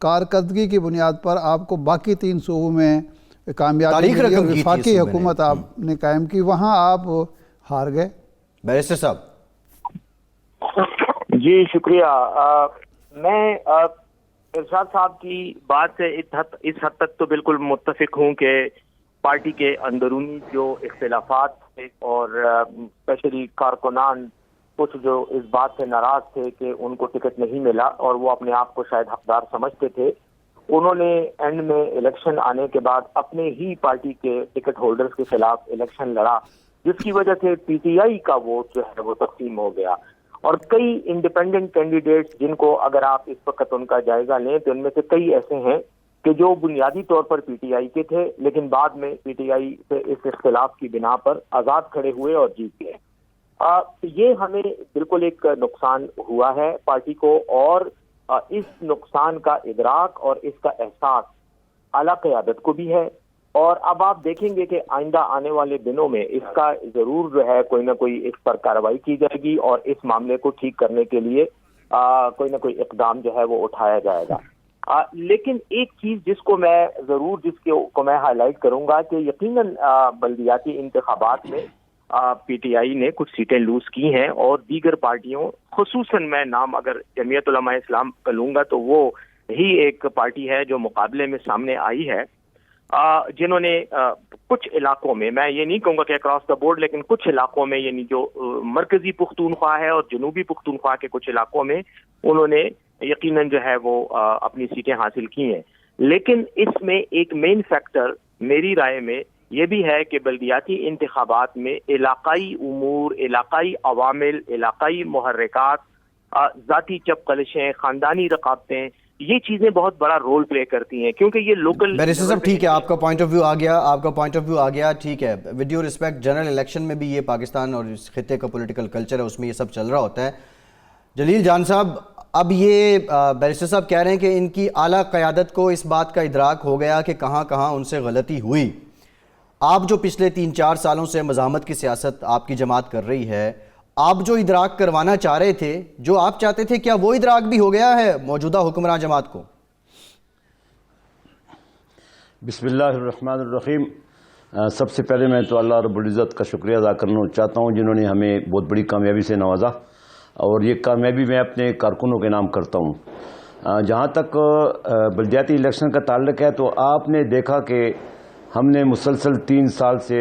کارکردگی کی بنیاد پر آپ کو باقی 3 صوبوں میں کامیابی تاریخ ملی اور رقم کی تھی وفاقی صوبے نے۔ حکومت آپ نے قائم کی، وہاں آپ ہار گئے۔ بیرسٹر صاحب جی شکریہ۔ میں ارشاد صاحب کی بات سے اس حد تک تو بالکل متفق ہوں کہ پارٹی کے اندرونی جو اختلافات تھے اور اسپیشلی کارکنان کچھ جو اس بات سے ناراض تھے کہ ان کو ٹکٹ نہیں ملا اور وہ اپنے آپ کو شاید حقدار سمجھتے تھے، انہوں نے اینڈ میں الیکشن آنے کے بعد اپنے ہی پارٹی کے ٹکٹ ہولڈرز کے خلاف الیکشن لڑا، جس کی وجہ سے پی ٹی آئی کا ووٹ جو ہے وہ تقسیم ہو گیا۔ اور کئی انڈیپینڈنٹ کینڈیڈیٹس جن کو اگر آپ اس وقت ان کا جائزہ لیں تو ان میں سے کئی ایسے ہیں کہ جو بنیادی طور پر پی ٹی آئی کے تھے لیکن بعد میں پی ٹی آئی سے اس اختلاف کی بنا پر آزاد کھڑے ہوئے اور جیت گئے۔ یہ ہمیں بالکل ایک نقصان ہوا ہے پارٹی کو، اور اس نقصان کا ادراک اور اس کا احساس اعلیٰ قیادت کو بھی ہے، اور اب آپ دیکھیں گے کہ آئندہ آنے والے دنوں میں اس کا ضرور جو ہے کوئی نہ کوئی اس پر کارروائی کی جائے گی اور اس معاملے کو ٹھیک کرنے کے لیے کوئی نہ کوئی اقدام جو ہے وہ اٹھایا جائے گا۔ لیکن ایک چیز جس کو میں ہائی لائٹ کروں گا کہ یقیناً بلدیاتی انتخابات میں پی ٹی آئی نے کچھ سیٹیں لوز کی ہیں، اور دیگر پارٹیوں خصوصاً میں نام اگر جمعیت علماء اسلام کا لوں گا تو وہ ہی ایک پارٹی ہے جو مقابلے میں سامنے آئی ہے، جنہوں نے کچھ علاقوں میں، میں یہ نہیں کہوں گا کہ اکراس دا بورڈ، لیکن کچھ علاقوں میں یعنی جو مرکزی پختونخوا ہے اور جنوبی پختونخوا کے کچھ علاقوں میں انہوں نے یقیناً جو ہے وہ اپنی سیٹیں حاصل کی ہیں۔ لیکن اس میں ایک مین فیکٹر میری رائے میں یہ بھی ہے کہ بلدیاتی انتخابات میں علاقائی امور، علاقائی عوامل، علاقائی محرکات، ذاتی چپقلشیں، خاندانی رقابتیں، یہ چیزیں بہت بڑا رول پلے کرتی ہیں، کیونکہ یہ لوکل۔ بیرسٹر صاحب ٹھیک ہے، آپ کا پوائنٹ آف ویو آ گیا، ٹھیک ہے، with due respect general election میں بھی یہ پاکستان اور اس خطے کا پولیٹیکل کلچر ہے، اس میں یہ سب چل رہا ہوتا ہے۔ جلیل جان صاحب، اب یہ بیرسٹر صاحب کہہ رہے ہیں کہ ان کی اعلیٰ قیادت کو اس بات کا ادراک ہو گیا کہ کہاں کہاں ان سے غلطی ہوئی۔ آپ جو پچھلے 3-4 سالوں سے مزاحمت کی سیاست آپ کی جماعت کر رہی ہے، آپ جو ادراک کروانا چاہ رہے تھے، جو آپ چاہتے تھے، کیا وہ ادراک بھی ہو گیا ہے موجودہ حکمراں جماعت کو؟ بسم اللہ الرحمن الرحیم۔ سب سے پہلے میں تو اللہ رب العزت کا شکریہ ادا کرنا چاہتا ہوں جنہوں نے ہمیں بہت بڑی کامیابی سے نوازا، اور یہ کامیابی میں اپنے کارکنوں کے نام کرتا ہوں۔ جہاں تک بلدیاتی الیکشن کا تعلق ہے تو آپ نے دیکھا کہ ہم نے مسلسل 3 سال سے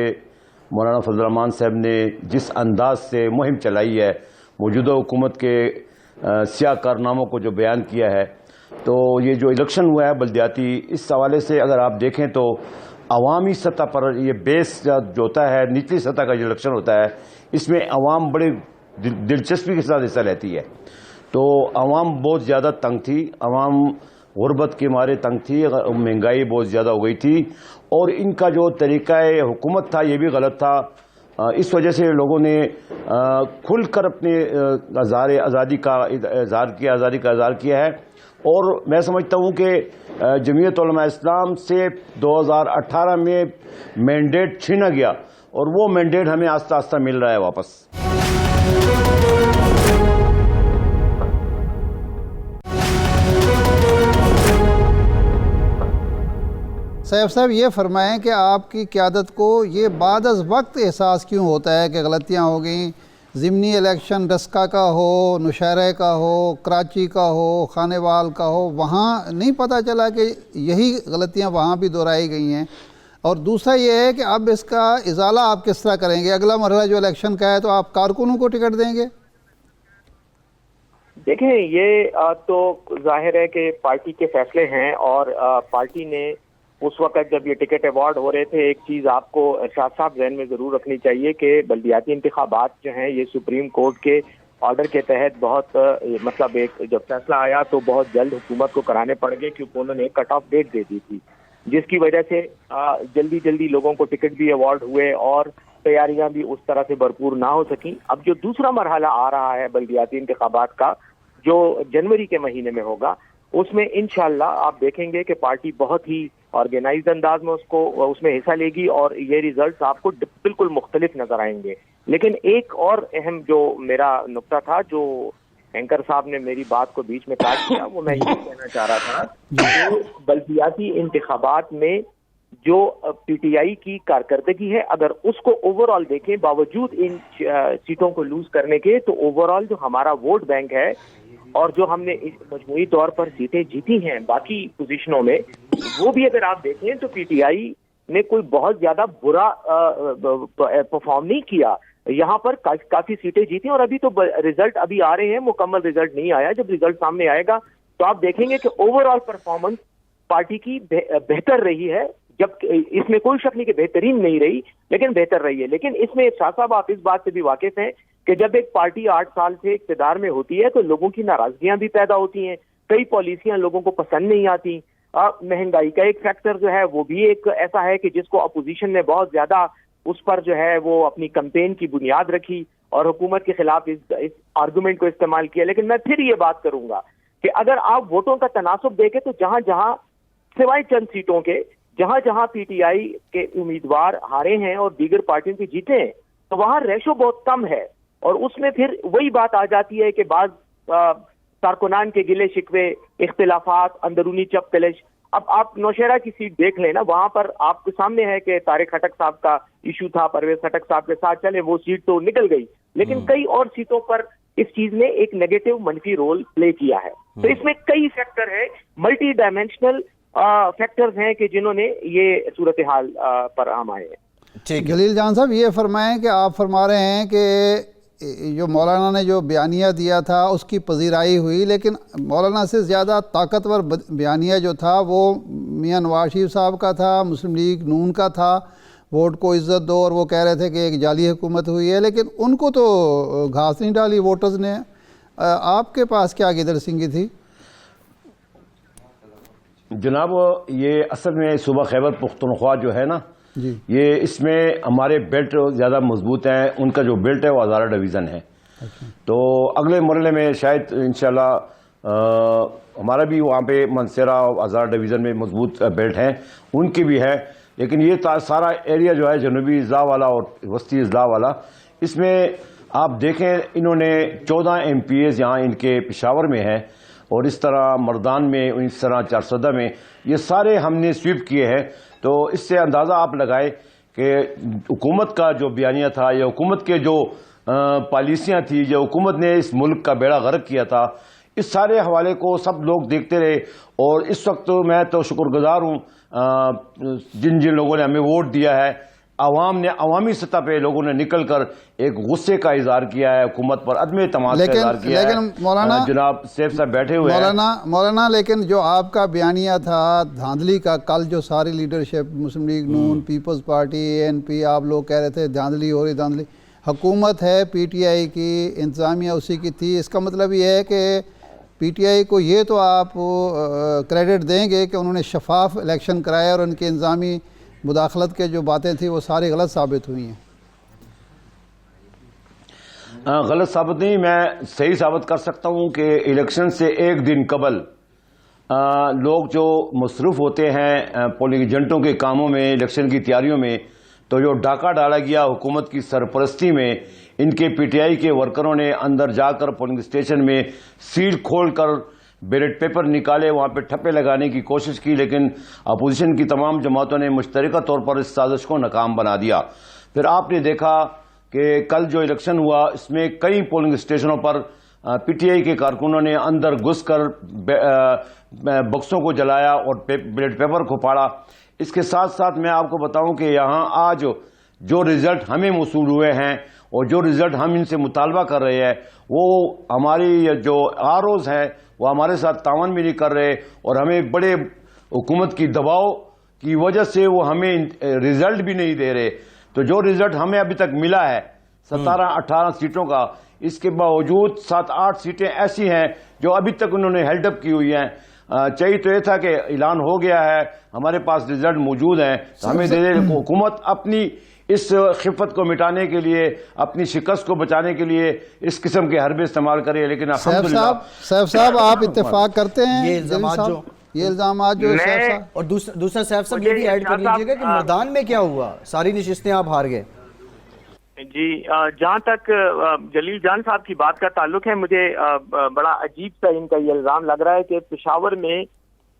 مولانا فضل الرحمان صاحب نے جس انداز سے مہم چلائی ہے، موجودہ حکومت کے سیاہ کارناموں کو جو بیان کیا ہے، تو یہ جو الیکشن ہوا ہے بلدیاتی، اس حوالے سے اگر آپ دیکھیں تو عوامی سطح پر یہ بیس جو ہوتا ہے، نچلی سطح کا جو الیکشن ہوتا ہے، اس میں عوام بڑے دلچسپی کے ساتھ حصہ لیتی ہے۔ تو عوام بہت زیادہ تنگ تھی، عوام غربت کے مارے تنگ تھی، مہنگائی بہت زیادہ ہو گئی تھی، اور ان کا جو طریقہ حکومت تھا یہ بھی غلط تھا۔ اس وجہ سے لوگوں نے کھل کر اپنے آزادی کا اظہار کیا ہے، اور میں سمجھتا ہوں کہ جمعیت علماء اسلام سے 2018 میں مینڈیٹ چھینا گیا، اور وہ مینڈیٹ ہمیں آہستہ آہستہ مل رہا ہے واپس۔ سیف صاحب یہ فرمائیں کہ آپ کی قیادت کو یہ بعد از وقت احساس کیوں ہوتا ہے کہ غلطیاں ہو گئیں؟ ضمنی الیکشن ڈسکا کا ہو، نوشہرہ کا ہو، کراچی کا ہو، خانے وال کا ہو، وہاں نہیں پتہ چلا کہ یہی غلطیاں وہاں بھی دہرائی گئی ہیں؟ اور دوسرا یہ ہے کہ اب اس کا ازالہ آپ کس طرح کریں گے؟ اگلا مرحلہ جو الیکشن کا ہے تو آپ کارکنوں کو ٹکٹ دیں گے؟ دیکھیں، یہ تو ظاہر ہے کہ پارٹی کے فیصلے ہیں، اور پارٹی نے اس وقت جب یہ ٹکٹ ایوارڈ ہو رہے تھے، ایک چیز آپ کو ارشاد صاحب ذہن میں ضرور رکھنی چاہیے کہ بلدیاتی انتخابات جو ہیں یہ سپریم کورٹ کے آرڈر کے تحت بہت مطلب ایک جب فیصلہ آیا تو بہت جلد حکومت کو کرانے پڑ گئے، کیونکہ انہوں نے کٹ آف ڈیٹ دے دی تھی، جس کی وجہ سے جلدی لوگوں کو ٹکٹ بھی ایوارڈ ہوئے اور تیاریاں بھی اس طرح سے بھرپور نہ ہو سکیں۔ اب جو دوسرا مرحلہ آ رہا ہے بلدیاتی انتخابات کا، جو جنوری کے مہینے میں ہوگا، اس میں انشاءاللہ آپ دیکھیں گے کہ پارٹی بہت ہی آرگنائزڈ انداز میں اس میں حصہ لے گی، اور یہ ریزلٹس آپ کو بالکل مختلف نظر آئیں گے۔ لیکن ایک اور اہم جو میرا نقطہ تھا جو اینکر صاحب نے میری بات کو بیچ میں کاٹ دیا. وہ میں یہ کہنا چاہ رہا تھا کہ بلدیاتی انتخابات میں جو پی ٹی آئی کی کارکردگی ہے اگر اس کو اوور آل دیکھیں باوجود ان سیٹوں کو لوز کرنے کے, تو اوور آل جو ہمارا ووٹ بینک ہے اور جو ہم نے مجموعی طور پر سیٹیں جیتی ہیں باقی پوزیشنوں میں, وہ بھی اگر آپ دیکھیں تو پی ٹی آئی نے کوئی بہت زیادہ برا پرفارم نہیں کیا. یہاں پر کافی سیٹیں جیتی اور ابھی تو ریزلٹ ابھی آ رہے ہیں, مکمل ریزلٹ نہیں آیا. جب ریزلٹ سامنے آئے گا تو آپ دیکھیں گے کہ اوور آل پرفارمنس پارٹی کی بہتر رہی ہے. جب اس میں کوئی شک نہیں کہ بہترین نہیں رہی لیکن بہتر رہی ہے. لیکن اس میں شاہ صاحب آپ اس بات سے بھی واقف ہیں کہ جب ایک پارٹی 8 سال سے اقتدار میں ہوتی ہے تو لوگوں کی ناراضگیاں بھی پیدا ہوتی ہیں, کئی پالیسیاں لوگوں کو پسند نہیں آتی. مہنگائی کا ایک فیکٹر جو ہے وہ بھی ایک ایسا ہے کہ جس کو اپوزیشن نے بہت زیادہ اس پر جو ہے وہ اپنی کمپین کی بنیاد رکھی اور حکومت کے خلاف اس آرگومنٹ کو استعمال کیا. لیکن میں پھر یہ بات کروں گا کہ اگر آپ ووٹوں کا تناسب دیکھیں تو جہاں جہاں سوائے چند سیٹوں کے جہاں جہاں پی ٹی آئی کے امیدوار ہارے ہیں اور دیگر پارٹیوں کے جیتے ہیں تو وہاں ریشو بہت کم ہے. اور اس میں پھر وہی بات آ جاتی ہے کہ بعض کارکنان کے گلے شکوے, اختلافات, اندرونی چپ کلش. اب آپ نوشہرہ کی سیٹ دیکھ لیں نا, وہاں پر آپ کے سامنے ہے کہ طارق خٹک صاحب کا ایشو تھا, پرویز خٹک صاحب کے ساتھ چلے, وہ سیٹ تو نکل گئی. لیکن کئی اور سیٹوں پر اس چیز نے ایک نیگیٹو منفی رول پلے کیا ہے. تو اس میں کئی فیکٹر ہے, ملٹی ڈائمینشنل فیکٹرز ہیں کہ جنہوں نے یہ صورتحال پر ہم آئے ہیں. جلیل جان صاحب یہ فرمائیں کہ آپ فرما رہے ہیں کہ جو مولانا نے جو بیانیہ دیا تھا اس کی پذیرائی ہوئی, لیکن مولانا سے زیادہ طاقتور بیانیہ جو تھا وہ میاں نواز شریف صاحب کا تھا, مسلم لیگ نون کا تھا. ووٹ کو عزت دو, اور وہ کہہ رہے تھے کہ ایک جعلی حکومت ہوئی ہے, لیکن ان کو تو گھاس نہیں ڈالی ووٹرز نے. آپ کے پاس کیا گدر سنگھی تھی؟ جناب یہ اصل میں صوبہ خیبر پختونخوا جو ہے نا, یہ اس میں ہمارے بیلٹ زیادہ مضبوط ہیں. ان کا جو بیلٹ ہے وہ ہزارہ ڈویژن ہے. تو اگلے مرحلے میں شاید انشاءاللہ ہمارا بھی وہاں پہ منصیرہ ہزارہ ڈویژن میں مضبوط بیلٹ ہیں, ان کی بھی ہے. لیکن یہ سارا ایریا جو ہے جنوبی اضلاع والا اور وسطی اضلاع والا, اس میں آپ دیکھیں انہوں نے 14 MPs یہاں ان کے پشاور میں ہیں, اور اس طرح مردان میں, اس طرح چارسدہ میں, یہ سارے ہم نے سویپ کیے ہیں. تو اس سے اندازہ آپ لگائے کہ حکومت کا جو بیانیہ تھا یا حکومت کے جو پالیسیاں تھیں, جو حکومت نے اس ملک کا بیڑا غرق کیا تھا, اس سارے حوالے کو سب لوگ دیکھتے رہے. اور اس وقت میں تو شکر گزار ہوں جن جن لوگوں نے ہمیں ووٹ دیا ہے. عوام نے, عوامی سطح پہ لوگوں نے نکل کر ایک غصے کا اظہار کیا ہے حکومت پر, عدم اعتماد کا اظہار کیا ہے. مولانا جناب سیف صاحب بیٹھے ہوئے ہیں. مولانا لیکن جو آپ کا بیانیہ تھا دھاندلی کا, کل جو ساری لیڈرشپ مسلم لیگ نون, پیپلز پارٹی, ANP, آپ لوگ کہہ رہے تھے دھاندلی ہو رہی, دھاندلی. حکومت ہے پی ٹی آئی کی, انتظامیہ اسی کی تھی. اس کا مطلب یہ ہے کہ پی ٹی آئی کو یہ تو آپ کریڈٹ دیں گے کہ انہوں نے شفاف الیکشن کرائے اور ان کے انتظامی مداخلت کے جو باتیں تھیں وہ ساری غلط ثابت ہوئی ہیں. غلط ثابت نہیں, میں صحیح ثابت کر سکتا ہوں کہ الیکشن سے ایک دن قبل لوگ جو مصروف ہوتے ہیں پولنگ ایجنٹوں کے کاموں میں, الیکشن کی تیاریوں میں, تو جو ڈاکہ ڈالا گیا حکومت کی سرپرستی میں, ان کے پی ٹی آئی کے ورکروں نے اندر جا کر پولنگ اسٹیشن میں سیل کھول کر بیلٹ پیپر نکالے, وہاں پہ ٹھپے لگانے کی کوشش کی. لیکن اپوزیشن کی تمام جماعتوں نے مشترکہ طور پر اس سازش کو ناکام بنا دیا. پھر آپ نے دیکھا کہ کل جو الیکشن ہوا اس میں کئی پولنگ اسٹیشنوں پر پی ٹی آئی کے کارکنوں نے اندر گھس کر بکسوں کو جلایا اور بیلٹ پیپر کو پھاڑا. اس کے ساتھ ساتھ میں آپ کو بتاؤں کہ یہاں آج جو رزلٹ ہمیں موصول ہوئے ہیں اور جو رزلٹ ہم ان سے مطالبہ کر رہے ہیں, وہ ہماری جو ROs ہیں وہ ہمارے ساتھ تعاون بھی نہیں کر رہے, اور ہمیں بڑے حکومت کی دباؤ کی وجہ سے وہ ہمیں رزلٹ بھی نہیں دے رہے. تو جو رزلٹ ہمیں ابھی تک ملا ہے 17-18 سیٹوں کا, اس کے باوجود 7-8 سیٹیں ایسی ہیں جو ابھی تک انہوں نے ہیلڈ اپ کی ہوئی ہیں. چاہیے تو یہ تھا کہ اعلان ہو گیا ہے, ہمارے پاس رزلٹ موجود ہیں, تو ہمیں دے دے. حکومت اپنی اس خفت کو مٹانے کے لیے, اپنی شکست کو بچانے کے لیے اس قسم کے حربے استعمال کرے. لیکن الحمدللہ سیف صاحب آپ اتفاق کرتے ہیں یہ الزامات جو سیف صاحب, اور دوسرا سیف صاحب یہ بھی ایڈ کر لیجیے گا کہ مردان میں کیا ہوا, ساری نشستیں آپ ہار گئے. جی جہاں تک جلیل جان صاحب کی بات کا تعلق ہے، مجھے بڑا عجیب سا ان کا یہ الزام لگ رہا ہے کہ پشاور میں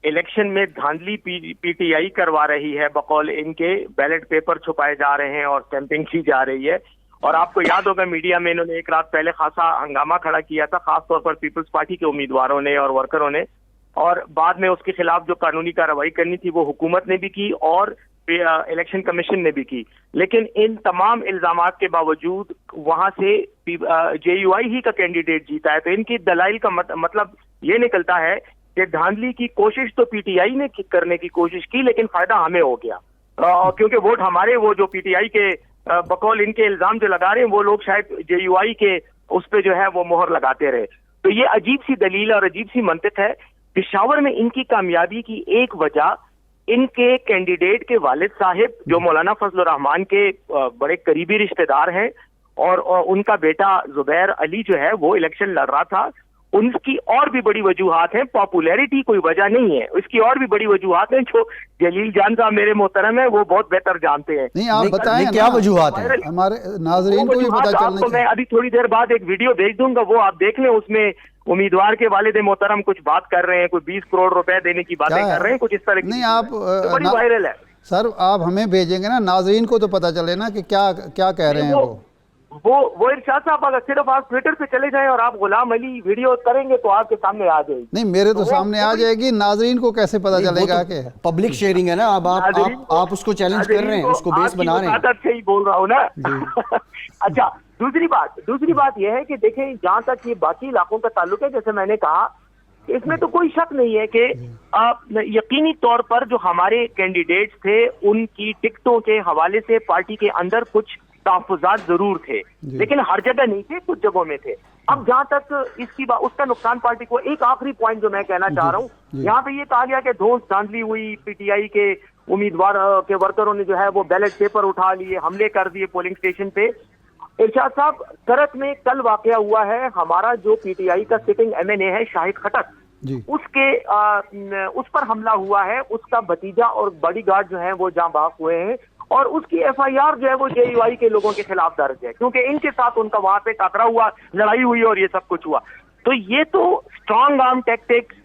الیکشن میں دھاندلی پی ٹی آئی کروا رہی ہے، بقول ان کے بیلٹ پیپر چھپائے جا رہے ہیں اور اسٹیمپنگ کی جا رہی ہے. اور آپ کو یاد ہوگا میڈیا میں انہوں نے ایک رات پہلے خاصا ہنگامہ کھڑا کیا تھا، خاص طور پر پیپلز پارٹی کے امیدواروں نے اور ورکروں نے، اور بعد میں اس کے خلاف جو قانونی کارروائی کرنی تھی وہ حکومت نے بھی کی اور الیکشن کمیشن نے بھی کی. لیکن ان تمام الزامات کے باوجود وہاں سے جے یو آئی ہی کا کینڈیڈیٹ جیتا ہے. تو ان کی دلائل کا مطلب یہ نکلتا ہے کہ دھاندلی کی کوشش تو پی ٹی آئی نے کرنے کی کوشش کی، لیکن فائدہ ہمیں ہو گیا کیونکہ ووٹ ہمارے، وہ جو پی ٹی آئی کے بقول ان کے الزام جو لگا رہے ہیں وہ لوگ شاید جے یو آئی کے اس پہ جو ہے وہ مہر لگاتے رہے. تو یہ عجیب سی دلیل اور عجیب سی منطق ہے. پشاور میں ان کی کامیابی کی ایک وجہ ان کے کینڈیڈیٹ کے والد صاحب جو مولانا فضل الرحمان کے بڑے قریبی رشتہ دار ہیں، اور ان کا بیٹا زبیر علی جو ہے وہ الیکشن لڑ رہا تھا. ان کی اور بھی بڑی وجوہات ہیں، پاپولیرٹی کوئی وجہ نہیں ہے، اس کی اور بھی بڑی وجوہات ہیں جو جلیل جان صاحب میرے محترم ہیں وہ بہت بہتر جانتے ہیں. نہیں آپ بتائیں کیا وجوہات ہیں؟ ہمارے ناظرین کو بھی پتہ چلنا آپ کو میں ابھی تھوڑی دیر بعد ایک ویڈیو بھیج دوں گا، وہ آپ دیکھ لیں. اس میں امیدوار کے والد محترم کچھ بات کر رہے ہیں، کوئی 20 کروڑ روپے دینے کی باتیں کر رہے ہیں، کچھ اس طرح کی. نہیں آپ بڑی وائرل ہے سر، آپ ہمیں بھیجیں گے نا، ناظرین کو تو پتہ چلے نا کہ کیا کہہ رہے ہیں وہ ارشاد صاحب. اگر صرف آپ ٹویٹر پہ چلے جائیں اور آپ غلام علی ویڈیو کریں گے تو آپ کے سامنے آ جائے گی. نہیں میرے تو سامنے آ جائے گی، ناظرین کو کیسے پتہ چلے گا کہ پبلک شیئرنگ ہے نا. اب آپ اس کو چیلنج کر رہے ہیں، اس کو بیس بنا رہے ہیں. عادت سے ہی بول رہا ہوں نا. اچھا دوسری بات یہ ہے کہ دیکھیں جہاں تک یہ باقی علاقوں کا تعلق ہے، جیسے میں نے کہا اس میں تو کوئی شک نہیں ہے کہ یقینی طور پر جو ہمارے کینڈیڈیٹس تھے ان کی ٹکٹوں کے حوالے سے پارٹی کے اندر کچھ تحفظات ضرور تھے، لیکن ہر جگہ نہیں تھے، کچھ جگہوں میں تھے. اب جہاں تک اس کا نقصان پارٹی کو، ایک آخری پوائنٹ جو میں کہنا چاہ رہا ہوں، یہاں پہ یہ کہا گیا کہ دھوس دھاندلی ہوئی، پی ٹی آئی کے امیدوار کے ورکروں نے جو ہے وہ بیلٹ پیپر اٹھا لیے، حملے کر دیے پولنگ اسٹیشن پہ. ارشاد صاحب کرت میں کل واقعہ ہوا ہے، ہمارا جو پی ٹی آئی کا سٹنگ ایم این اے ہے شاہد خٹک، اس پر حملہ ہوا ہے. اس کا بھتیجا اور باڈی گارڈ جو ہیں وہ جاں بحق ہوئے ہیں، اور اس کی ایف آئی آر جو ہے وہ جے یو آئی کے لوگوں کے خلاف درج ہے، کیونکہ ان کے ساتھ ان کا وہاں پہ ٹکرا ہوا، لڑائی ہوئی اور یہ سب کچھ ہوا. تو یہ تو اسٹرانگ آرم ٹیکٹکس،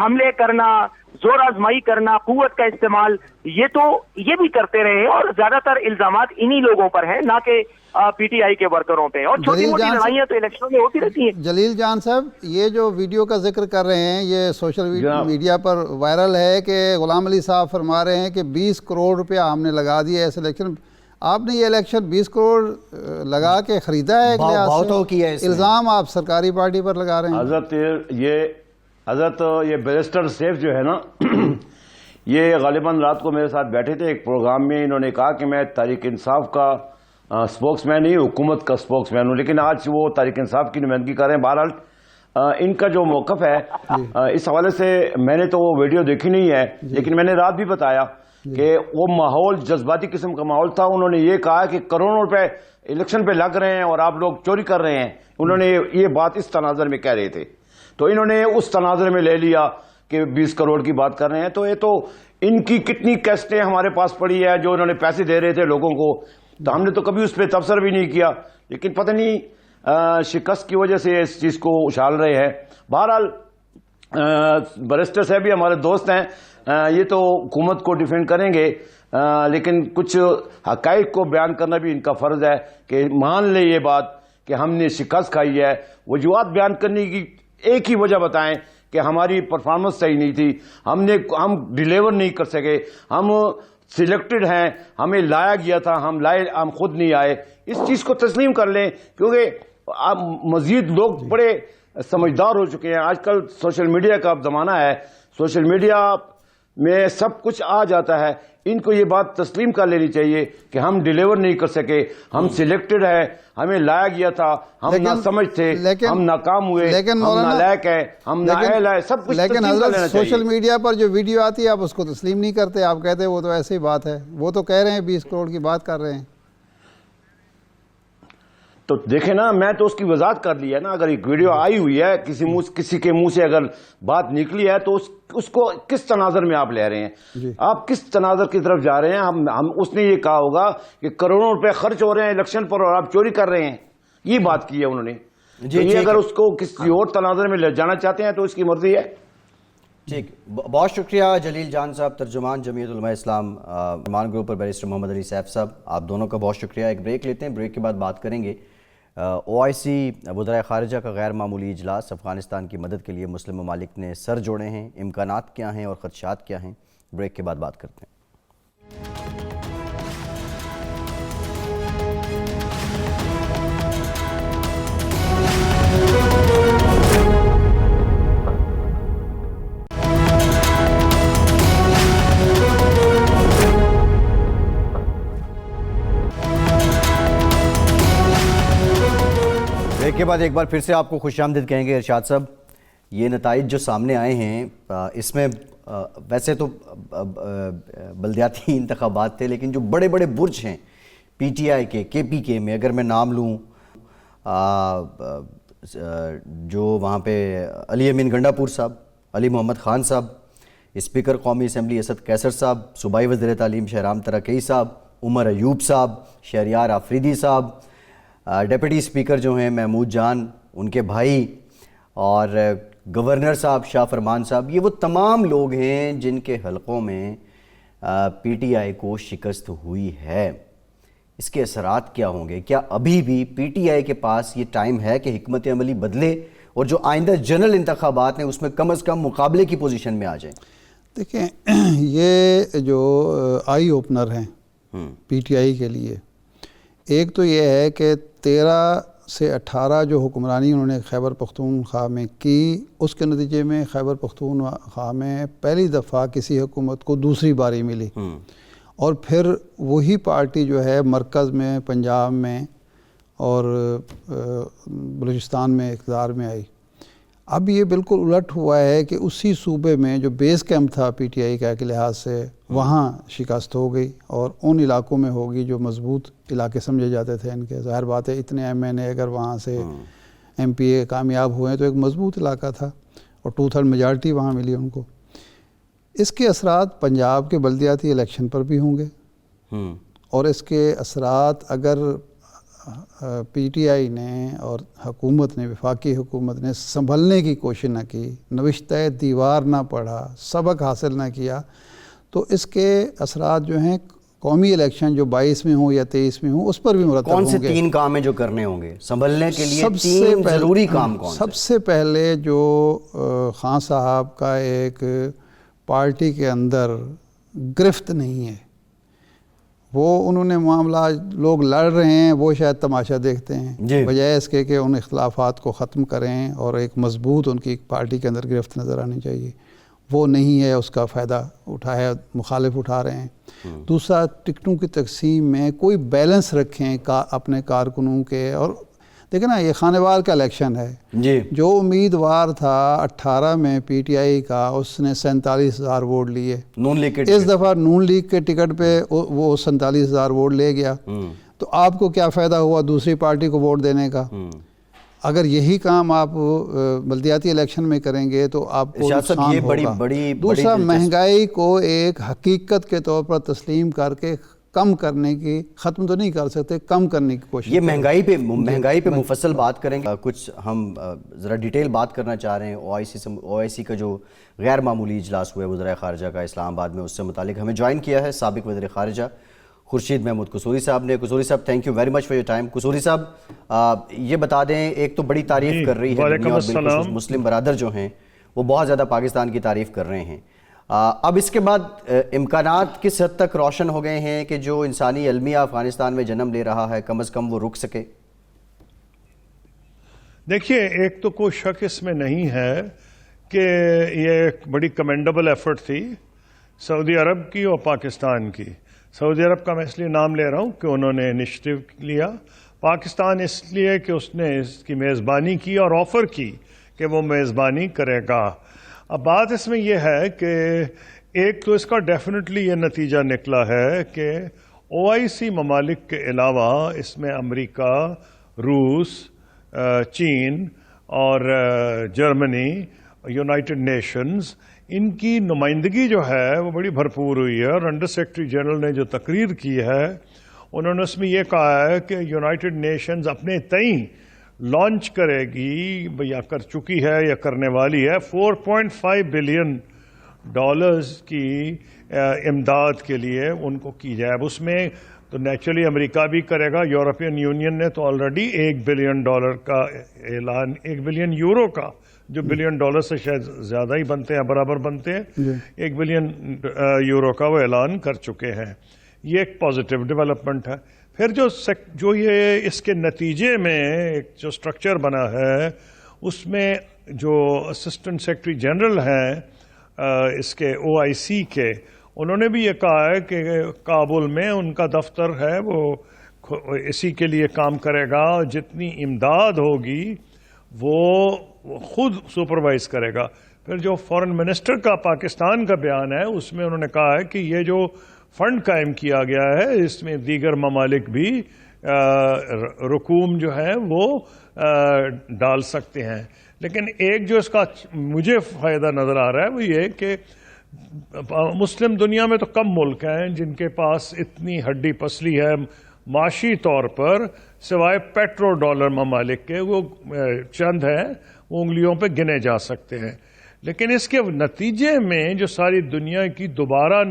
حملے کرنا، زور آزمائی کرنا، قوت کا استعمال، یہ بھی کرتے رہے، اور زیادہ تر الزامات انہی لوگوں پر ہیں، نہ کہ پی ٹی آئی کے ورکروں پہ. اور چھوٹی موٹی لڑائیاں تو الیکشنوں میں ہوتی رہتی ہیں. جلیل جان صاحب، یہ جو ویڈیو کا ذکر کر رہے ہیں یہ سوشل میڈیا پر وائرل ہے کہ غلام علی صاحب فرما رہے ہیں کہ 20 کروڑ روپیہ ہم نے لگا دیا اس الیکشن. آپ نے یہ الیکشن 20 کروڑ لگا کے خریدا ہے؟ الزام آپ سرکاری پارٹی پر لگا رہے ہیں. حضرت یہ بیرسٹر سیف جو ہے نا یہ غالباً رات کو میرے ساتھ بیٹھے تھے ایک پروگرام میں. انہوں نے کہا کہ میں تحریک انصاف کا سپوکس مین نہیں، حکومت کا سپوکس مین ہوں، لیکن آج وہ تحریک انصاف کی نمائندگی کر رہے ہیں. بہرحال ان کا جو موقف ہے اس حوالے سے میں نے تو وہ ویڈیو دیکھی نہیں ہے، لیکن میں نے رات بھی بتایا کہ وہ ماحول جذباتی قسم کا ماحول تھا. انہوں نے یہ کہا کہ کروڑوں روپے الیکشن پہ لگ رہے ہیں اور آپ لوگ چوری کر رہے ہیں. انہوں نے یہ بات اس تناظر میں کہہ رہے تھے، تو انہوں نے اس تناظر میں لے لیا کہ 20 کروڑ کی بات کر رہے ہیں. تو یہ تو ان کی کتنی کیسٹیں ہمارے پاس پڑی ہے جو انہوں نے پیسے دے رہے تھے لوگوں کو، تو ہم نے تو کبھی اس پہ تبصرہ بھی نہیں کیا، لیکن پتہ نہیں شکست کی وجہ سے اس چیز کو اچھال رہے ہیں. بہرحال بیرسٹر صاحب بھی ہمارے دوست ہیں، یہ تو حکومت کو ڈیفینڈ کریں گے، لیکن کچھ حقائق کو بیان کرنا بھی ان کا فرض ہے کہ مان لیں یہ بات کہ ہم نے شکست کھائی ہے. وجوہات بیان کرنے کی ایک ہی وجہ بتائیں کہ ہماری پرفارمنس صحیح نہیں تھی، ہم ڈیلیور نہیں کر سکے، ہم سلیکٹڈ ہیں، ہمیں لایا گیا تھا، ہم خود نہیں آئے. اس چیز کو تسلیم کر لیں، کیونکہ مزید لوگ بڑے سمجھدار ہو چکے ہیں. آج کل سوشل میڈیا کا اب زمانہ ہے، سوشل میڈیا میں سب کچھ آ جاتا ہے. ان کو یہ بات تسلیم کر لینی چاہیے کہ ہم ڈیلیور نہیں کر سکے، ہم سلیکٹڈ ہیں، ہمیں لایا گیا تھا، ہم نہ سمجھ تھے، ہم ناکام ہوئے، ہم نالائق ہیں، ہم نااہل ہیں، سب کچھ لیکن تسلیم کر لینا چاہیے. سوشل میڈیا پر جو ویڈیو آتی ہے آپ اس کو تسلیم نہیں کرتے، آپ کہتے ہیں وہ تو ایسی بات ہے. وہ تو کہہ رہے ہیں 20 کروڑ کی بات کر رہے ہیں. تو دیکھیں نا, میں تو اس کی وضاحت کر لی ہے نا. اگر ایک ویڈیو آئی ہوئی ہے, کسی کے منہ سے اگر بات نکلی ہے, تو اس کو کس تناظر میں آپ لے رہے ہیں؟ آپ کس تناظر کی طرف جا رہے ہیں؟ اس نے یہ کہا ہوگا کہ کروڑوں روپے خرچ ہو رہے ہیں الیکشن پر اور آپ چوری کر رہے ہیں, یہ بات کی ہے انہوں نے. یہ اگر اس کو کسی اور تناظر میں لے جانا چاہتے ہیں تو اس کی مرضی ہے. ٹھیک, بہت شکریہ جلیل جان صاحب, ترجمان جمعیت علماء اسلام رحمان گروپ پر بیرسٹر محمد علی سیف صاحب, آپ دونوں کا بہت شکریہ. ایک بریک لیتے ہیں, بریک کے بعد بات کریں گے OIC وزرائے خارجہ کا غیر معمولی اجلاس. افغانستان کی مدد کے لیے مسلم ممالک نے سر جوڑے ہیں, امکانات کیا ہیں اور خدشات کیا ہیں؟ بریک کے بعد بات کرتے ہیں. بریک کے بعد ایک بار پھر سے آپ کو خوش آمدید کہیں گے. ارشاد صاحب, یہ نتائج جو سامنے آئے ہیں اس میں ویسے تو بلدیاتی انتخابات تھے, لیکن جو بڑے بڑے برج ہیں PTI کے, KPK میں, اگر میں نام لوں, جو وہاں پہ علی امین گنڈا پور صاحب, علی محمد خان صاحب, اسپیکر قومی اسمبلی اسد کیسر صاحب, صوبائی وزیر تعلیم شہرام ترکی صاحب, عمر ایوب صاحب, شہریار آفریدی صاحب, ڈیپٹی اسپیکر جو ہیں محمود جان, ان کے بھائی, اور گورنر صاحب شاہ فرمان صاحب, یہ وہ تمام لوگ ہیں جن کے حلقوں میں PTI کو شکست ہوئی ہے. اس کے اثرات کیا ہوں گے؟ کیا ابھی بھی PTI کے پاس یہ ٹائم ہے کہ حکمت عملی بدلے اور جو آئندہ جنرل انتخابات ہیں اس میں کم از کم مقابلے کی پوزیشن میں آ جائیں؟ دیکھیں, یہ جو آئی اوپنر ہیں PTI کے لیے, ایک تو یہ ہے کہ 13 سے 18 جو حکمرانی انہوں نے خیبر پختونخوا میں کی, اس کے نتیجے میں خیبر پختونخوا میں پہلی دفعہ کسی حکومت کو دوسری باری ملی, اور پھر وہی پارٹی جو ہے مرکز میں, پنجاب میں اور بلوچستان میں اقتدار میں آئی. اب یہ بالکل الٹ ہوا ہے کہ اسی صوبے میں جو بیس کیمپ تھا PTI کے لحاظ سے, وہاں شکست ہو گئی, اور ان علاقوں میں ہوگی جو مضبوط علاقے سمجھے جاتے تھے ان کے. ظاہر بات ہے, اتنے MNA اگر وہاں سے MPA کامیاب ہوئے تو ایک مضبوط علاقہ تھا, اور 2/3 میجارٹی وہاں ملی ان کو. اس کے اثرات پنجاب کے بلدیاتی الیکشن پر بھی ہوں گے, اور اس کے اثرات اگر PTI نے اور حکومت نے, وفاقی حکومت نے سنبھلنے کی کوشش نہ کی, نوشتہ دیوار نہ پڑھا, سبق حاصل نہ کیا, تو اس کے اثرات جو ہیں قومی الیکشن جو 22 میں ہوں یا 23 میں ہوں اس پر بھی مرتب ہوں گے. کون سے 3 کام ہیں جو کرنے ہوں گے سنبھلنے کے لیے؟ 3 ضروری کام کون سے؟ سب سے پہلے جو خان صاحب کا ایک پارٹی کے اندر گرفت نہیں ہے, وہ انہوں نے معاملہ, لوگ لڑ رہے ہیں وہ شاید تماشا دیکھتے ہیں, بجائے اس کے کہ ان اختلافات کو ختم کریں اور ایک مضبوط ان کی پارٹی کے اندر گرفت نظر آنی چاہیے. وہ نہیں ہے, اس کا فائدہ اٹھایا مخالف اٹھا رہے ہیں. دوسرا, ٹکٹوں کی تقسیم میں کوئی بیلنس رکھیں اپنے کارکنوں کے. اور دیکھیں نا, یہ خانوار کا الیکشن ہے, جو امیدوار تھا 18 میں PTI کا, اس نے 47,000 ووٹ لیے. نون لیگ اس دفعہ نون لیگ کے ٹکٹ پہ وہ 47,000 ووٹ لے گیا, تو آپ کو کیا فائدہ ہوا دوسری پارٹی کو ووٹ دینے کا؟ اگر یہی کام آپ بلدیاتی الیکشن میں کریں گے تو آپ کو نقصان ہوگا. دوسرا, مہنگائی کو ایک حقیقت کے طور پر تسلیم کر کے کم کرنے کی, ختم تو نہیں کر سکتے, کم کرنے کی کوشش. یہ مہنگائی پہ مفصل بات کریں گے. کچھ ہم ذرا ڈیٹیل بات کرنا چاہ رہے ہیں. OIC کا جو غیر معمولی اجلاس ہوا ہے وزرائے خارجہ کا اسلام آباد میں, اس سے متعلق ہمیں جوائن کیا ہے سابق وزیر خارجہ خورشید محمود قصوری صاحب نے. قصوری صاحب, thank you very much for your time. Kasuri صاحب, یہ بتا دیں, ایک تو بڑی تعریف کر رہی ہے دنیا, اور بالخصوص مسلم برادر جو ہیں وہ بہت زیادہ پاکستان کی تعریف کر رہے ہیں. اب اس کے بعد امکانات کس حد تک روشن ہو گئے ہیں کہ جو انسانی المیہ افغانستان میں جنم لے رہا ہے کم از کم وہ رک سکے؟ دیکھیے, ایک تو کوئی شک اس میں نہیں ہے کہ یہ ایک بڑی کمینڈیبل ایفرٹ تھی سعودی عرب کی اور پاکستان کی. سعودی عرب کا میں اس لیے نام لے رہا ہوں کہ انہوں نے انیشیٹو لیا, پاکستان اس لیے کہ اس نے اس کی میزبانی کی اور آفر کی کہ وہ میزبانی کرے گا. اب بات اس میں یہ ہے کہ ایک تو اس کا ڈیفینیٹلی یہ نتیجہ نکلا ہے کہ OIC ممالک کے علاوہ اس میں امریکہ, روس، چین اور جرمنی، یونائٹڈ نیشنز، ان کی نمائندگی جو ہے وہ بڑی بھرپور ہوئی ہے. اور انڈر سیکرٹری جنرل نے جو تقریر کی ہے انہوں نے اس میں یہ کہا ہے کہ یونائٹڈ نیشنز اپنے تئیں لانچ کرے گی یا کر چکی ہے یا کرنے والی ہے 4.5 بلین ڈالرز کی امداد کے لیے ان کو کی جائے. اب اس میں تو نیچرلی امریکہ بھی کرے گا. یورپین یونین نے تو آلریڈی $1 بلین کا اعلان، 1 بلین یورو کا، جو بلین ڈالر سے شاید زیادہ ہی بنتے ہیں، برابر بنتے ہیں، 1 بلین یورو کا وہ اعلان کر چکے ہیں. یہ ایک پازیٹیو ڈیولپمنٹ ہے. پھر جو یہ اس کے نتیجے میں ایک جو سٹرکچر بنا ہے اس میں جو اسسٹنٹ سیکرٹری جنرل ہیں اس کے OIC کے، انہوں نے بھی یہ کہا ہے کہ کابل میں ان کا دفتر ہے وہ اسی کے لیے کام کرے گا، جتنی امداد ہوگی وہ خود سپروائز کرے گا. پھر جو فارن منسٹر کا پاکستان کا بیان ہے اس میں انہوں نے کہا ہے کہ یہ جو فنڈ قائم کیا گیا ہے اس میں دیگر ممالک بھی رقوم جو ہے وہ ڈال سکتے ہیں. لیکن ایک جو اس کا مجھے فائدہ نظر آ رہا ہے وہ یہ کہ مسلم دنیا میں تو کم ملک ہیں جن کے پاس اتنی ہڈی پسلی ہے معاشی طور پر، سوائے پیٹرو ڈالر ممالک کے، وہ چند ہیں، وہ انگلیوں پہ گنے جا سکتے ہیں. لیکن اس کے نتیجے میں جو ساری دنیا کی دوبارہ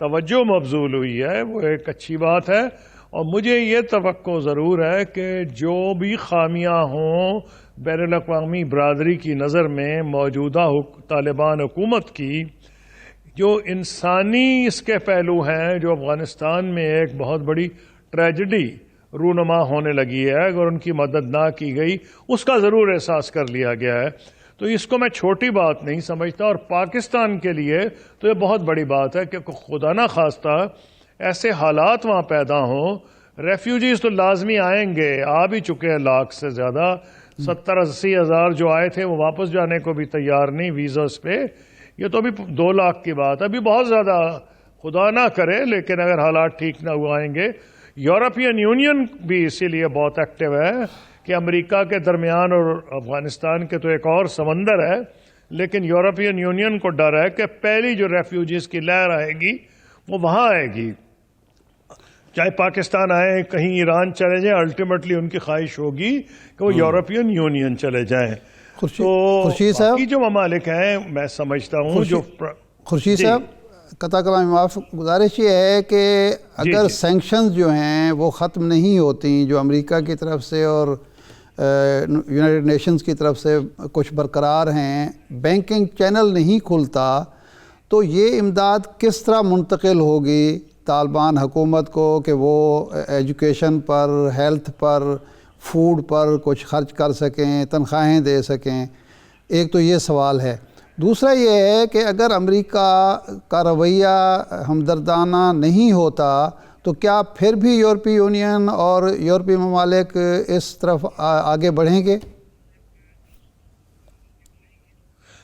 توجہ مبذول ہوئی ہے وہ ایک اچھی بات ہے. اور مجھے یہ توقع ضرور ہے کہ جو بھی خامیاں ہوں بین الاقوامی برادری کی نظر میں موجودہ طالبان حکومت کی، جو انسانی اس کے پہلو ہیں، جو افغانستان میں ایک بہت بڑی ٹریجڈی رونما ہونے لگی ہے، اگر ان کی مدد نہ کی گئی اس کا ضرور احساس کر لیا گیا ہے. تو اس کو میں چھوٹی بات نہیں سمجھتا. اور پاکستان کے لیے تو یہ بہت بڑی بات ہے کہ خدا نہ خواستہ ایسے حالات وہاں پیدا ہوں. ریفیوجیز تو لازمی آئیں گے، آ بھی چکے ہیں لاکھ سے زیادہ، 70-80 ہزار جو آئے تھے وہ واپس جانے کو بھی تیار نہیں ویزاز پہ. یہ تو ابھی 2 لاکھ کی بات ہے، ابھی بہت زیادہ خدا نہ کرے لیکن اگر حالات ٹھیک نہ ہوئیں گے. یورپین یونین بھی اسی لیے بہت ایکٹیو ہے کہ امریکہ کے درمیان اور افغانستان کے تو ایک اور سمندر ہے، لیکن یورپین یونین کو ڈر ہے کہ پہلی جو ریفیوجیز کی لہر آئے گی وہ وہاں آئے گی، چاہے پاکستان آئے، کہیں ایران چلے جائیں، الٹیمیٹلی ان کی خواہش ہوگی کہ وہ یورپین یونین چلے جائیں. خورشید صاحب، باقی جو ممالک ہیں میں سمجھتا ہوں جو خورشید صاحب قطع کلام معاف، گزارش یہ ہے کہ اگر سینکشنز جو ہیں وہ ختم نہیں ہوتی جو امریکہ کی طرف سے اور یونائٹڈ نیشنز کی طرف سے کچھ برقرار ہیں، بینکنگ چینل نہیں کھلتا، تو یہ امداد کس طرح منتقل ہوگی طالبان حکومت کو کہ وہ ایجوکیشن پر، ہیلتھ پر، فوڈ پر کچھ خرچ کر سکیں، تنخواہیں دے سکیں؟ ایک تو یہ سوال ہے. دوسرا یہ ہے کہ اگر امریکہ کا رویہ ہمدردانہ نہیں ہوتا تو کیا پھر بھی یورپی یونین اور یورپی ممالک اس طرف آگے بڑھیں گے؟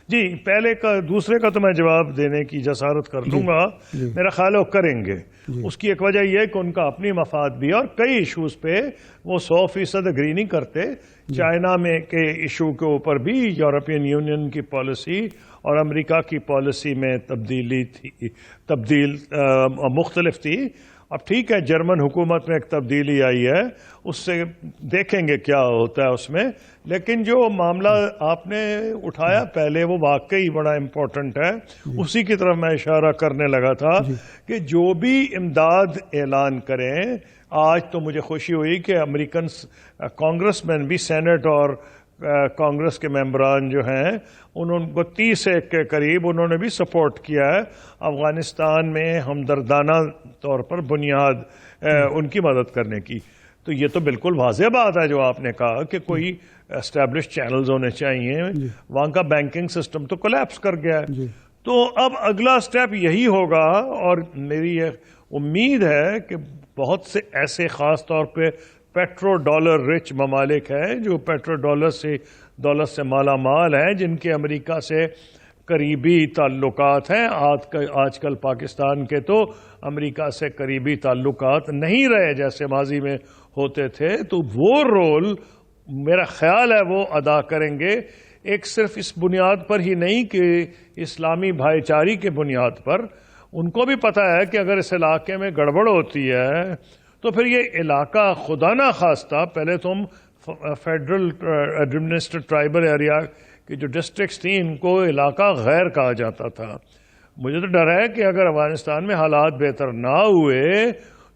جی، پہلے کا دوسرے کا تو میں جواب دینے کی جسارت کر لوں گا. میرا خیال ہے وہ کریں گے. اس کی ایک وجہ یہ ہے کہ ان کا اپنی مفاد بھی ہے اور کئی ایشوز پہ وہ 100% اگری نہیں کرتے. چائنا میں کے ایشو کے اوپر بھی یورپین یونین کی پالیسی اور امریکہ کی پالیسی میں تبدیل مختلف تھی. اب ٹھیک ہے، جرمن حکومت میں ایک تبدیلی آئی ہے، اس سے دیکھیں گے کیا ہوتا ہے اس میں. لیکن جو معاملہ آپ نے اٹھایا پہلے وہ واقعی بڑا امپورٹنٹ ہے. اسی کی طرف میں اشارہ کرنے لگا تھا کہ جو بھی امداد اعلان کریں، آج تو مجھے خوشی ہوئی کہ امریکن کانگریس مین بھی، سینٹ اور کانگریس کے ممبران جو ہیں انہوں کو 30 کے قریب انہوں نے بھی سپورٹ کیا ہے افغانستان میں ہمدردانہ طور پر بنیاد ان کی مدد کرنے کی. تو یہ تو بالکل واضح بات ہے جو آپ نے کہا کہ کوئی اسٹیبلش چینلز ہونے چاہیے. وہاں کا بینکنگ سسٹم تو کولیپس کر گیا ہے. تو اب اگلا سٹیپ یہی ہوگا اور میری یہ امید ہے کہ بہت سے ایسے خاص طور پہ پیٹرو ڈالر رچ ممالک ہیں جو پیٹرو دولت سے مالا مال ہیں، جن کے امریکہ سے قریبی تعلقات ہیں. آج کل پاکستان کے تو امریکہ سے قریبی تعلقات نہیں رہے جیسے ماضی میں ہوتے تھے تو وہ رول میرا خیال ہے وہ ادا کریں گے، ایک صرف اس بنیاد پر ہی نہیں کہ اسلامی بھائی چارے کے بنیاد پر. ان کو بھی پتہ ہے کہ اگر اس علاقے میں گڑبڑ ہوتی ہے تو پھر یہ علاقہ خدا نہ خواستہ، پہلے تو ہم فیڈرل ایڈمنسٹریٹ ٹرائبل ایریا کی جو ڈسٹرکٹس تھیں ان کو علاقہ غیر کہا جاتا تھا. مجھے تو ڈر ہے کہ اگر افغانستان میں حالات بہتر نہ ہوئے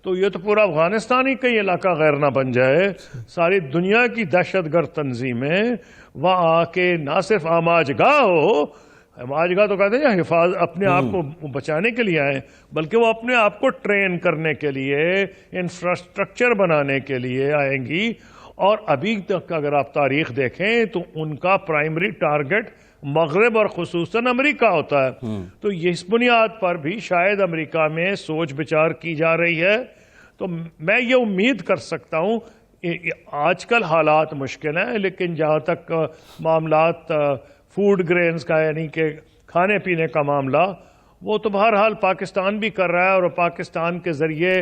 تو یہ تو پورا افغانستان ہی کئی علاقہ غیر نہ بن جائے. ساری دنیا کی دہشت گرد تنظیمیں وہاں آ کے نہ صرف آماج گاہ ہو، آماج گاہ تو کہتے ہیں حفاظت اپنے آپ کو بچانے کے لیے آئیں، بلکہ وہ اپنے آپ کو ٹرین کرنے کے لیے، انفراسٹرکچر بنانے کے لیے آئیں گی. اور ابھی تک اگر آپ تاریخ دیکھیں تو ان کا پرائمری ٹارگٹ مغرب اور خصوصاً امریکہ ہوتا ہے. تو اس بنیاد پر بھی شاید امریکہ میں سوچ بچار کی جا رہی ہے. تو میں یہ امید کر سکتا ہوں، آج کل حالات مشکل ہیں لیکن جہاں تک معاملات فوڈ گرینز کا یعنی کہ کھانے پینے کا معاملہ، وہ تو بہرحال پاکستان بھی کر رہا ہے اور پاکستان کے ذریعے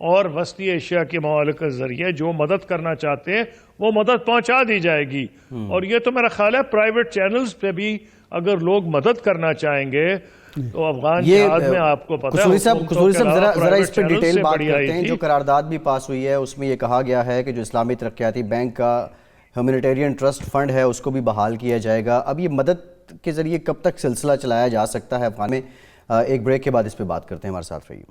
اور وسطی ایشیا کے ممالک کے ذریعے جو مدد کرنا چاہتے ہیں وہ مدد پہنچا دی جائے گی. اور یہ تو میرا خیال ہے پرائیویٹ چینلز پہ بھی اگر لوگ مدد کرنا چاہیں گے تو افغان جہاد میں آپ کو پتہ ہے قصوری صاحب ذرا اس پہ ڈیٹیل بات کرتے ہیں. جو قرارداد بھی پاس ہوئی ہے اس میں یہ کہا گیا ہے کہ جو اسلامی ترقیاتی بینک کا ہیومینیٹیرین ٹرسٹ فنڈ ہے اس کو بھی بحال کیا جائے گا. اب یہ مدد کے ذریعے کب تک سلسلہ چلایا جا سکتا ہے افغان میں؟ ایک بریک کے بعد اس پہ بات کرتے ہیں، ہمارے ساتھ رہیے.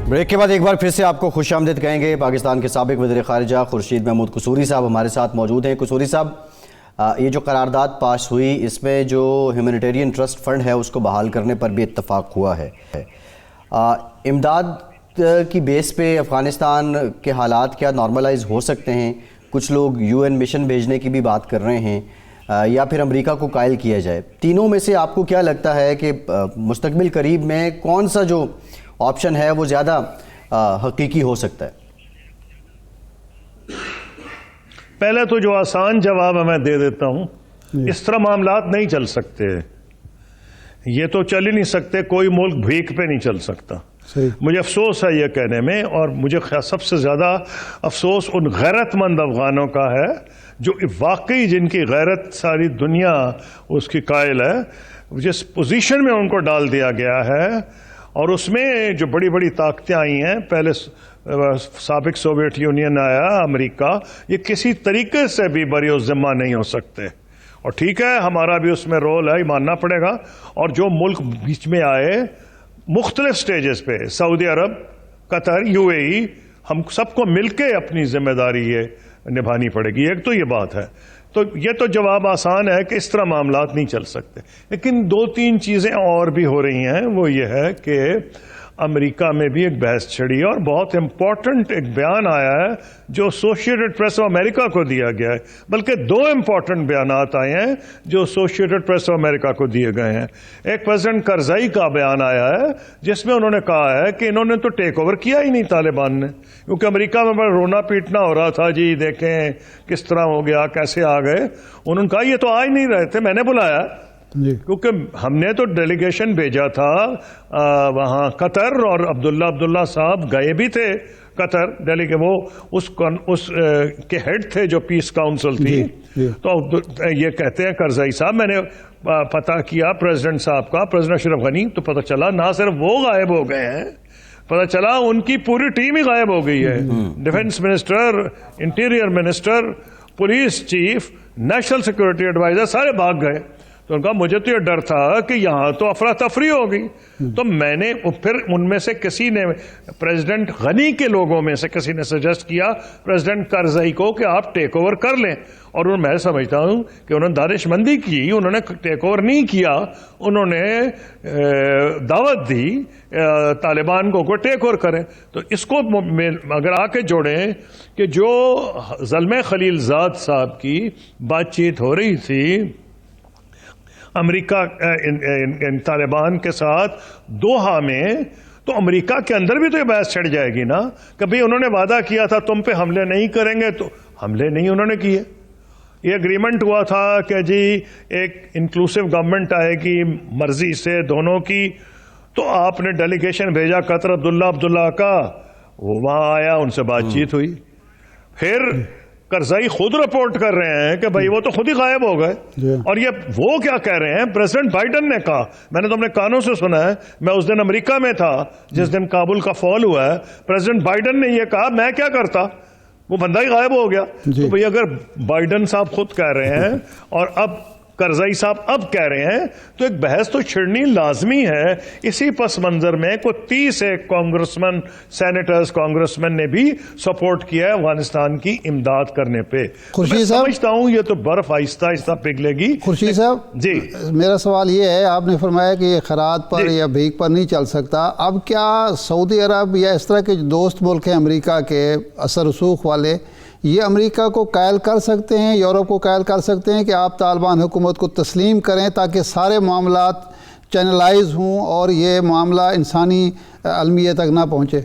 بریک کے بعد ایک بار پھر سے آپ کو خوش آمدید کہیں گے. پاکستان کے سابق وزیر خارجہ خورشید محمود قصوری صاحب ہمارے ساتھ موجود ہیں. قصوری صاحب، یہ جو قرارداد پاس ہوئی اس میں جو ہیومینیٹیرین ٹرسٹ فنڈ ہے اس کو بحال کرنے پر بھی اتفاق ہوا ہے. امداد کی بیس پہ افغانستان کے حالات کیا نارملائز ہو سکتے ہیں؟ کچھ لوگ UN مشن بھیجنے کی بھی بات کر رہے ہیں یا پھر امریکہ کو قائل کیا جائے. تینوں میں سے آپ کو کیا لگتا ہے کہ مستقبل قریب میں کون سا جو آپشن ہے وہ زیادہ حقیقی ہو سکتا ہے؟ پہلے تو جو آسان جواب میں دے دیتا ہوں، اس طرح معاملات نہیں چل سکتے. یہ تو چل ہی نہیں سکتے، کوئی ملک بھیک پہ نہیں چل سکتا. مجھے افسوس ہے یہ کہنے میں، اور مجھے سب سے زیادہ افسوس ان غیرت مند افغانوں کا ہے جو واقعی جن کی غیرت ساری دنیا اس کی قائل ہے، جس پوزیشن میں ان کو ڈال دیا گیا ہے. اور اس میں جو بڑی بڑی طاقتیں آئی ہیں، پہلے سابق سوویت یونین آیا، امریکہ، یہ کسی طریقے سے بھی بری الذمہ نہیں ہو سکتے. اور ٹھیک ہے ہمارا بھی اس میں رول ہے، ماننا پڑے گا. اور جو ملک بیچ میں آئے مختلف سٹیجز پہ، سعودی عرب، قطر، UAE، ہم سب کو مل کے اپنی ذمہ داری یہ نبھانی پڑے گی. ایک تو یہ بات ہے. تو یہ تو جواب آسان ہے کہ اس طرح معاملات نہیں چل سکتے. لیکن دو تین چیزیں اور بھی ہو رہی ہیں. وہ یہ ہے کہ امریکہ میں بھی ایک بحث چھڑی ہے اور بہت امپورٹنٹ ایک بیان آیا ہے جو ایسوسیٹڈ پریس آف امریکہ کو دیا گیا ہے. بلکہ دو امپورٹنٹ بیانات آئے ہیں جو ایسوسیٹڈ پریس آف امریکہ کو دیے گئے ہیں. ایک پریزیڈنٹ کرزئی کا بیان آیا ہے جس میں انہوں نے کہا ہے کہ انہوں نے تو ٹیک اوور کیا ہی نہیں طالبان نے، کیونکہ امریکہ میں بڑا رونا پیٹنا ہو رہا تھا، جی دیکھیں کس طرح ہو گیا، کیسے آ گئے. انہوں نے کہا یہ تو آ ہی نہیں رہے تھے، میں نے بلایا کیونکہ ہم نے تو ڈیلیگیشن بھیجا تھا وہاں قطر، اور عبداللہ صاحب گئے بھی تھے قطر. وہ اس کے ہیڈ تھے جو پیس کاؤنسل تھی. تو یہ کہتے ہیں کرزئی صاحب، میں نے پتہ کیا پریزیڈنٹ صاحب کا، پریزیڈنٹ اشرف غنی، تو پتہ چلا نہ صرف وہ غائب ہو گئے ہیں، پتہ چلا ان کی پوری ٹیم ہی غائب ہو گئی ہے. Defence minister, interior minister, police chief, national security adviser سارے بھاگ گئے. تو ان کا مجھے تو یہ ڈر تھا کہ یہاں تو افراتفری ہوگی. تو میں نے پھر ان میں سے کسی نے، پریزیڈنٹ غنی کے لوگوں میں سے کسی نے سجیسٹ کیا پریزیڈنٹ کرزئی کو کہ آپ ٹیک اوور کر لیں. اور میں سمجھتا ہوں کہ انہوں نے دانش مندی کی، انہوں نے ٹیک اوور نہیں کیا، انہوں نے دعوت دی طالبان کو ٹیک اوور کریں. تو اس کو اگر آ کے جوڑیں کہ جو زلمے خلیل زاد صاحب کی بات چیت ہو رہی تھی امریکہ طالبان کے ساتھ دوحہ میں، تو امریکہ کے اندر بھی تو یہ بحث چھڑ جائے گی نا کہ بھئی انہوں نے وعدہ کیا تھا تم پہ حملے نہیں کریں گے، تو حملے نہیں انہوں نے کیے. یہ اگریمنٹ ہوا تھا کہ جی ایک انکلوسیو گورنمنٹ آئے گی مرضی سے دونوں کی، تو آپ نے ڈیلیگیشن بھیجا قطر عبداللہ کا، وہ وہاں آیا، ان سے بات چیت ہوئی. پھر کرزئی خود رپورٹ کر رہے ہیں کہ بھئی وہ تو خود ہی غائب ہو گئے. اور یہ وہ کیا کہہ رہے ہیں، پریزیڈنٹ بائیڈن نے کہا، میں نے تو اپنے کانوں سے سنا ہے، میں اس دن امریکہ میں تھا جس دن کابل کا فال ہوا ہے، پریزیڈنٹ بائیڈن نے یہ کہا میں کیا کرتا، وہ بندہ ہی غائب ہو گیا. تو بھئی اگر بائیڈن صاحب خود کہہ رہے ہیں اور اب کرزئی صاحب اب کہہ رہے ہیں، تو ایک بحث تو چھڑنی لازمی ہے. اسی پس منظر میں کوئی 30 کانگریسمین، سینیٹرز، کانگریسمین نے بھی سپورٹ کیا ہے افغانستان کی امداد کرنے پہ. خورشید صاحب، سمجھتا ہوں یہ تو برف آہستہ آہستہ پگھلے گی. خورشید صاحب جی میرا سوال یہ ہے، آپ نے فرمایا کہ یہ خیرات پر یا بھیک پر نہیں چل سکتا. اب کیا سعودی عرب یا اس طرح کے جو دوست ملک ہیں امریکہ کے اثر رسوخ والے، یہ امریکہ کو قائل کر سکتے ہیں، یورپ کو قائل کر سکتے ہیں کہ آپ طالبان حکومت کو تسلیم کریں تاکہ سارے معاملات چینلائز ہوں اور یہ معاملہ انسانی المیہ تک نہ پہنچے؟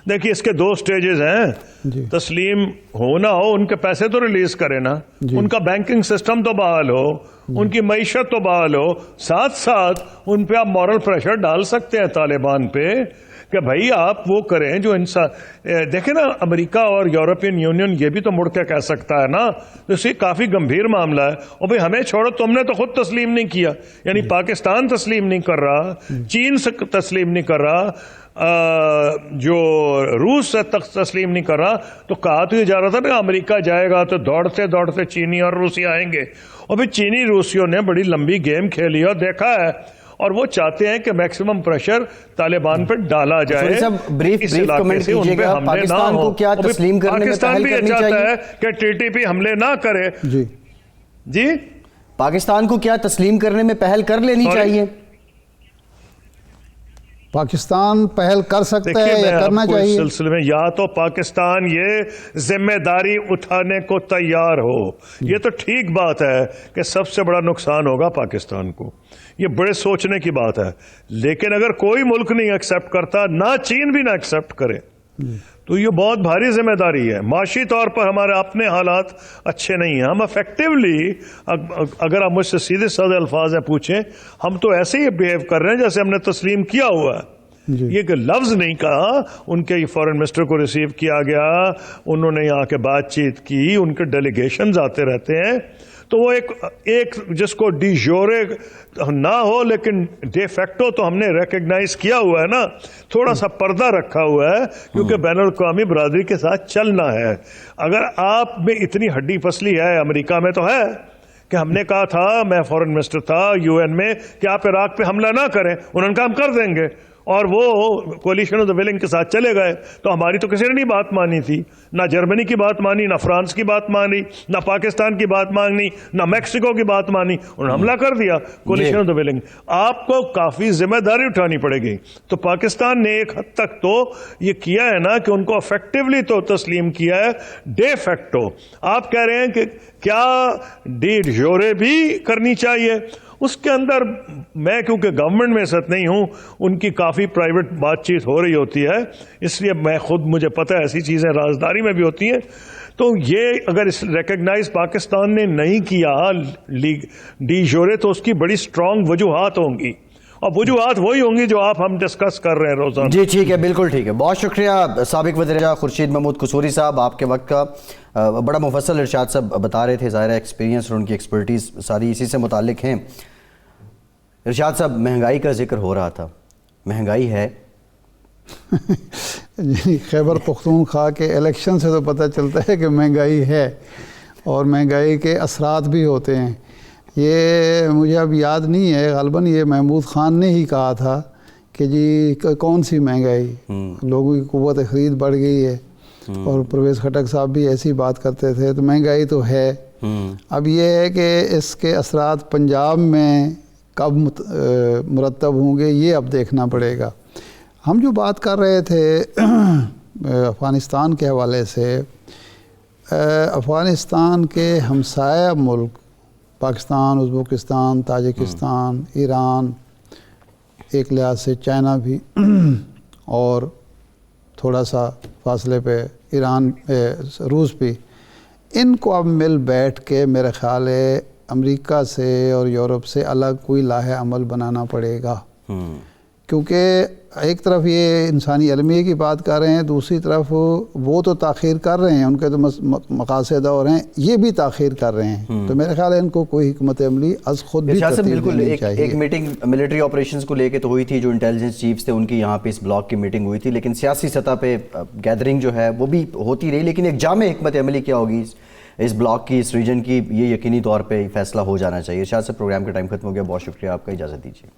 دیکھیے اس کے 2 سٹیجز ہیں. تسلیم ہونا ہو، ان کے پیسے تو ریلیز کرے نا، ان کا بینکنگ سسٹم تو بحال ہو، ان کی معیشت تو بحال ہو، ساتھ ساتھ ان پہ آپ مورل پریشر ڈال سکتے ہیں طالبان پہ کہ بھائی آپ وہ کریں جو انسان. دیکھیں نا امریکہ اور یورپین یونین یہ بھی تو مڑ کے کہہ سکتا ہے نا، تو یہ کافی گمبھیر معاملہ ہے. اور بھئی ہمیں چھوڑو، تم نے تو خود تسلیم نہیں کیا، یعنی پاکستان تسلیم نہیں کر رہا، چین سے تسلیم نہیں کر رہا، جو روس سے تسلیم نہیں کر رہا. تو کہا تو یہ جا رہا تھا نا امریکہ جائے گا تو دوڑتے دوڑتے چینی اور روسی آئیں گے. اور پھر چینی روسیوں نے بڑی لمبی گیم کھیلی اور دیکھا ہے، اور وہ چاہتے ہیں کہ میکسیمم پریشر طالبان پر ڈالا جائے. بریف کمنٹ کیجئے گا، پاکستان کو کیا تسلیم کرنے میں پہل کرنی چاہیے؟ پاکستان بھی یہ چاہتا ہے کہ ٹی ٹی پی حملے نہ کرے. جی پاکستان کو کیا تسلیم کرنے میں پہل کر لینی چاہیے؟ پاکستان پہل کر سکتا ہے یا کرنا چاہیے؟ اس سلسلے میں یا تو پاکستان یہ ذمہ داری اٹھانے کو تیار ہو. یہ تو ٹھیک بات ہے کہ سب سے بڑا نقصان ہوگا پاکستان کو، یہ بڑے سوچنے کی بات ہے. لیکن اگر کوئی ملک نہیں ایکسپٹ کرتا، نہ چین بھی نہ ایکسپٹ کرے، تو یہ بہت بھاری ذمہ داری ہے. معاشی طور پر ہمارے اپنے حالات اچھے نہیں ہیں. ہم افیکٹولی، اگر آپ مجھ سے سیدھے سادے الفاظ میں پوچھیں، ہم تو ایسے ہی بیہیو کر رہے ہیں جیسے ہم نے تسلیم کیا ہوا ہے. یہ کہ لفظ نہیں کہا. ان کے فارن منسٹر کو ریسیو کیا گیا، انہوں نے یہاں کے بات چیت کی، ان کے ڈیلیگیشنز آتے رہتے ہیں. تو وہ ایک جس کو ڈی جورے نہ ہو لیکن ڈے فیکٹو تو ہم نے ریکگنائز کیا ہوا ہے نا، تھوڑا سا پردہ رکھا ہوا ہے کیونکہ بین الاقوامی برادری کے ساتھ چلنا ہے. اگر آپ میں اتنی ہڈی پسلی ہے، امریکہ میں تو ہے کہ ہم نے کہا تھا، میں فارن منسٹر تھا UN میں، کہ آپ عراق پہ حملہ نہ کریں، انہوں نے کہا ہم کر دیں گے، اور وہ کولیشن آف دی ولنگ کے ساتھ چلے گئے. تو ہماری تو کسی نے نہیں بات مانی تھی، نہ جرمنی کی بات مانی، نہ فرانس کی بات مانی، نہ پاکستان کی بات مانی، نہ میکسیکو کی بات مانی. انہوں نے حملہ کر دیا، کولیشن آف دی ولنگ. آپ کو کافی ذمہ داری اٹھانی پڑے گی. تو پاکستان نے ایک حد تک تو یہ کیا ہے نا کہ ان کو افیکٹولی تو تسلیم کیا ہے. ڈے فیکٹو آپ کہہ رہے ہیں کہ کیا ڈی جورے بھی کرنی چاہیے؟ اس کے اندر میں کیونکہ گورنمنٹ میں ساتھ نہیں ہوں، ان کی کافی پرائیویٹ بات چیت ہو رہی ہوتی ہے، اس لیے میں خود مجھے پتہ ہے ایسی چیزیں رازداری میں بھی ہوتی ہیں. تو یہ اگر اس ریکگنائز پاکستان نے نہیں کیا ڈی جورے، تو اس کی بڑی سٹرونگ وجوہات ہوں گی، اور وجوہات وہی ہوں گی جو ہم ڈسکس کر رہے ہیں روزانہ. جی ٹھیک ہے، بالکل ٹھیک ہے. بہت شکریہ سابق وزیر اعظم خورشید محمود قصوری صاحب، آپ کے وقت کا. بڑا مفصل ارشاد صاحب بتا رہے تھے، ظاہر ہے ایکسپیرینس اور ان کی ایکسپرٹیز ساری اسی سے متعلق ہیں. ارشاد صاحب مہنگائی کا ذکر ہو رہا تھا، مہنگائی ہے؟ خیبر پختونخوا کے الیکشن سے تو پتہ چلتا ہے کہ مہنگائی ہے، اور مہنگائی کے اثرات بھی ہوتے ہیں. یہ مجھے اب یاد نہیں ہے، غالباً یہ محمود خان نے ہی کہا تھا کہ جی کون سی مہنگائی، لوگوں کی قوت خرید بڑھ گئی ہے. اور پرویز خٹک صاحب بھی ایسی بات کرتے تھے. تو مہنگائی تو ہے. اب یہ ہے کہ اس کے اثرات پنجاب میں کب مرتب ہوں گے، یہ اب دیکھنا پڑے گا. ہم جو بات کر رہے تھے افغانستان کے حوالے سے، افغانستان کے ہمسایہ ملک پاکستان، ازبکستان، تاجکستان، ایران، ایک لحاظ سے چائنا بھی اور تھوڑا سا فاصلے پہ ایران روس بھی، ان کو اب مل بیٹھ کے میرے خیال ہے امریکہ سے اور یورپ سے الگ کوئی لاہ عمل بنانا پڑے گا، کیونکہ ایک طرف یہ انسانی علمیہ کی بات کر رہے ہیں، دوسری طرف وہ تو تاخیر کر رہے ہیں، ان کے تو مقاصد اور ہیں، یہ بھی تاخیر کر رہے ہیں، تو میرے خیال ہے ان کو کوئی حکمت عملی از خود بھی ترتیب دینی چاہیے۔ ایک میٹنگ ملٹری آپریشنز کو لے کے تو ہوئی تھی، جو انٹیلیجنس چیفز تھے ان کی یہاں پہ اس بلاک کی میٹنگ ہوئی تھی، لیکن سیاسی سطح پہ گیدرنگ جو ہے وہ بھی ہوتی رہی، لیکن ایک جامع حکمت عملی کیا ہوگی اس بلاک کی، اس ریجن کی، یہ یقینی طور پہ فیصلہ ہو جانا چاہیے۔ ارشاد سے پروگرام کا ٹائم ختم ہو گیا، بہت شکریہ آپ کا، اجازت دیجیے۔